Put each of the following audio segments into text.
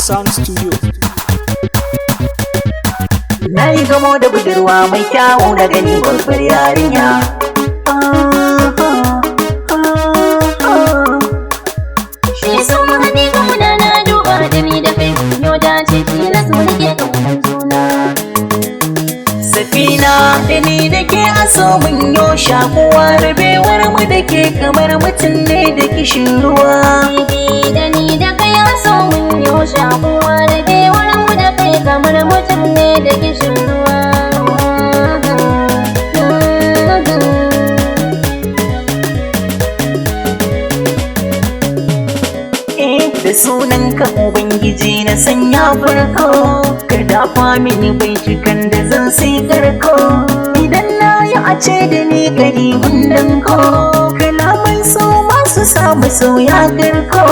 Sound Studio. Na yi gamo da budurwa mai kyawu na gani babbar yarinya. Shi sun haɗe gona na duba da ni da kai yau da ce tilas mu nake ƙaunar juna. Safina da ni da ke aso mun yo shakuwa, rabewar mu da ke kamar mutum ne da kishin ruwa. Bibi da ni da kai aso mun yo shakuwa, rabewar mu da kai kamar mutum ne da kishin ruwa. Da sunan ka Ubangiji na sanya farko, ka dafa mini baitukan da zan sai karko. Idan na yi a ce da ni gari danko, kalaman so masu samu sauya garko.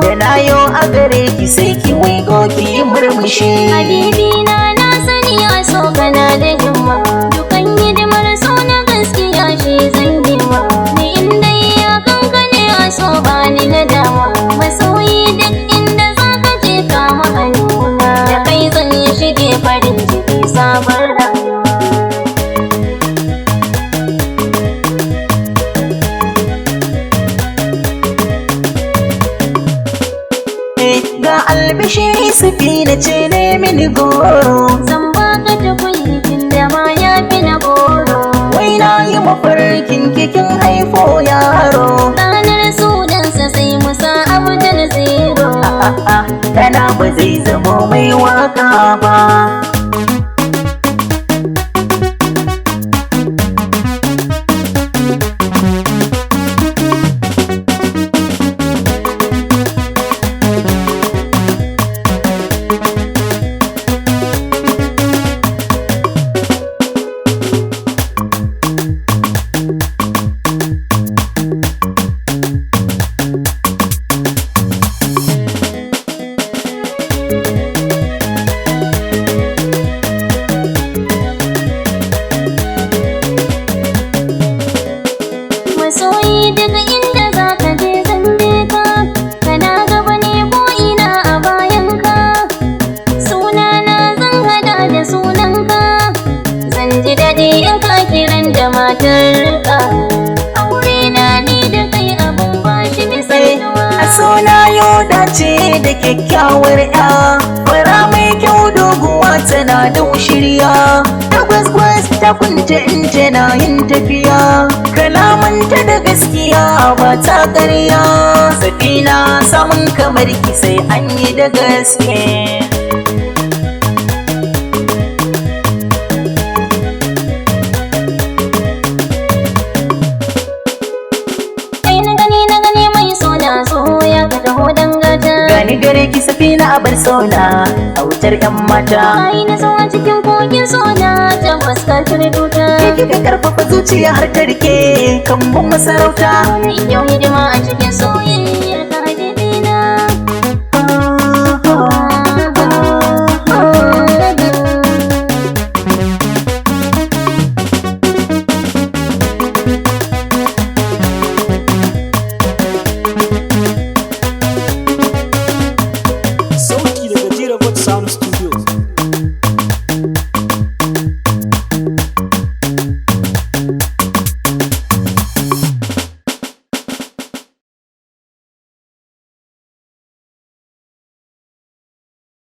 Da na yo a gare ki sai ki waigo ki murmushi. Habibi na sani a so kana da himma, dukan hidimar so na gaskiya shi zan yi wa. Ni inda ya kankane a so ba ni na dama, masoyi duk inda za ka je kama hannuna, da kai zan shige farin ciki sabon rayuwa. Ga albishiri Safina ce ne mini goro, Zan baka tukwitin da ma ya fi na goro. wai na yi mafarkin kikin haifo yaro. Ranar sunansa sai musa Abdul Zero. Dana ba zai zamo mai waka ba. Masoyi daga inda za ka je zan bi ka, kana gaba ne ko ina a bayan ka. Sunana zan hada da sunanka, zan ji daɗi in ka kiran da matarka. Aure na ni da kai abun ba shi misaltuwa. A suna yau dace da kyakkyawar ya, fara mai kyau doguwa tana da shirya. Da gwas ta kunce in tana yin tafiya, kalamanta da gaskiya ba ta ƙarya. Safina samun kamar ki sai an yi da gaske. Kai na gani mai sona so ya ka taho dangata. Gani gare ki Safina a bar sona a wutar 'yan mata. Kai na so a cikin kogin sona tabbas ka cire tuta. Ke kika karfafa zuciya har ta rike kambun masarauta. Yau hidima a cikin